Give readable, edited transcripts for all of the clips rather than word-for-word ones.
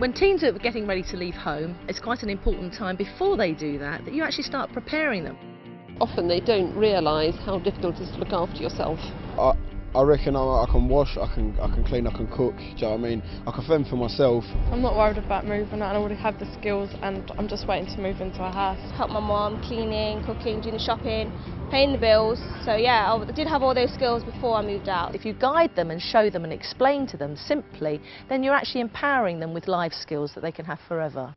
When teens are getting ready to leave home, it's quite an important time before they do that you actually start preparing them. Often they don't realise how difficult it is to look after yourself. I reckon I can wash, I can clean, I can cook, do you know what I mean? I can fend for myself. I'm not worried about moving, I already have the skills and I'm just waiting to move into a house. Help my mum, cleaning, cooking, doing the shopping, paying the bills. So yeah, I did have all those skills before I moved out. If you guide them and show them and explain to them simply, then you're actually empowering them with life skills that they can have forever.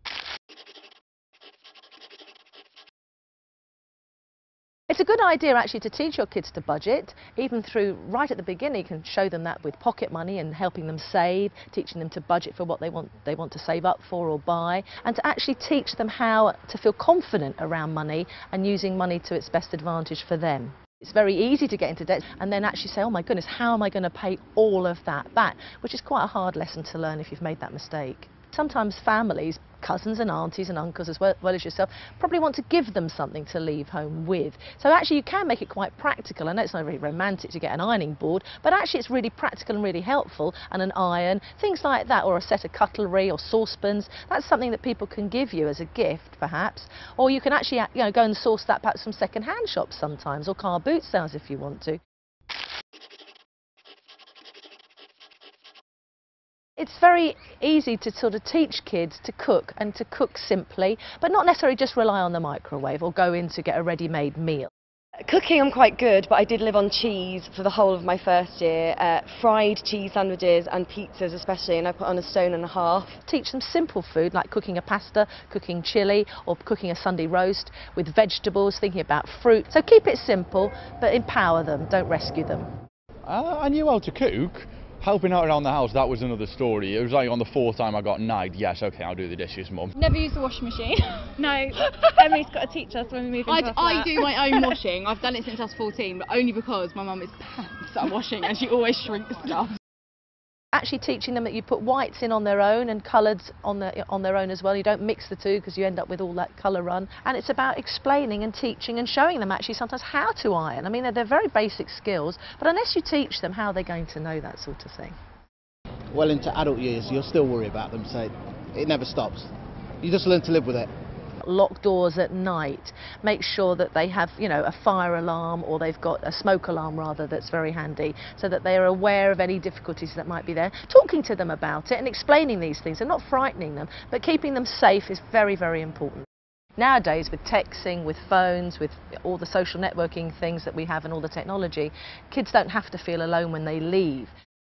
It's a good idea actually to teach your kids to budget, even through right at the beginning. You can show them that with pocket money and helping them save, teaching them to budget for what they want to save up for or buy, and to actually teach them how to feel confident around money and using money to its best advantage for them. It's very easy to get into debt and then actually say, oh my goodness, how am I going to pay all of that back? Which is quite a hard lesson to learn if you've made that mistake. Sometimes families, cousins and aunties and uncles as well as yourself, probably want to give them something to leave home with. So actually you can make it quite practical. I know it's not really romantic to get an ironing board, but actually it's really practical and really helpful, and an iron, things like that, or a set of cutlery or saucepans. That's something that people can give you as a gift perhaps, or you can actually go and source that perhaps from second-hand shops sometimes, or car boot sales if you want to. It's very easy to sort of teach kids to cook, and to cook simply, but not necessarily just rely on the microwave or go in to get a ready-made meal. Cooking I'm quite good, but I did live on cheese for the whole of my first year, fried cheese sandwiches and pizzas especially, and I put on 1.5 stones. Teach them simple food like cooking a pasta, cooking chilli, or cooking a Sunday roast with vegetables, thinking about fruit. So keep it simple, but empower them, don't rescue them. I knew how to cook. Helping out around the house, that was another story. It was like on the 4th time I got nagged. Yes, okay, I'll do the dishes, Mum. Never used the washing machine. No, Emily's got to teach us when we move into I do my own washing. I've done it since I was 14, but only because my mum is pants at washing and she always shrinks stuff. Actually teaching them that you put whites in on their own and colours on their own as well. You don't mix the two because you end up with all that colour run. And it's about explaining and teaching and showing them actually sometimes how to iron. I mean, they're very basic skills, but unless you teach them, how are they going to know that sort of thing? Well into adult years, you'll still worry about them, so it never stops. You just learn to live with it. Lock doors at night, make sure that they have, a fire alarm, or they've got a smoke alarm rather, that's very handy, so that they are aware of any difficulties that might be there. Talking to them about it and explaining these things and not frightening them, but keeping them safe is very, very important. Nowadays, with texting, with phones, with all the social networking things that we have and all the technology, kids don't have to feel alone when they leave.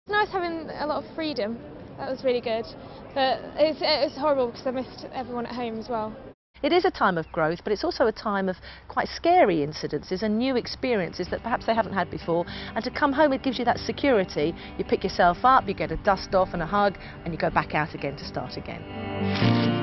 It's nice having a lot of freedom. That was really good. But it's horrible because I missed everyone at home as well. It is a time of growth, but it's also a time of quite scary incidences and new experiences that perhaps they haven't had before. And to come home, it gives you that security. You pick yourself up, you get a dust off and a hug, and you go back out again to start again.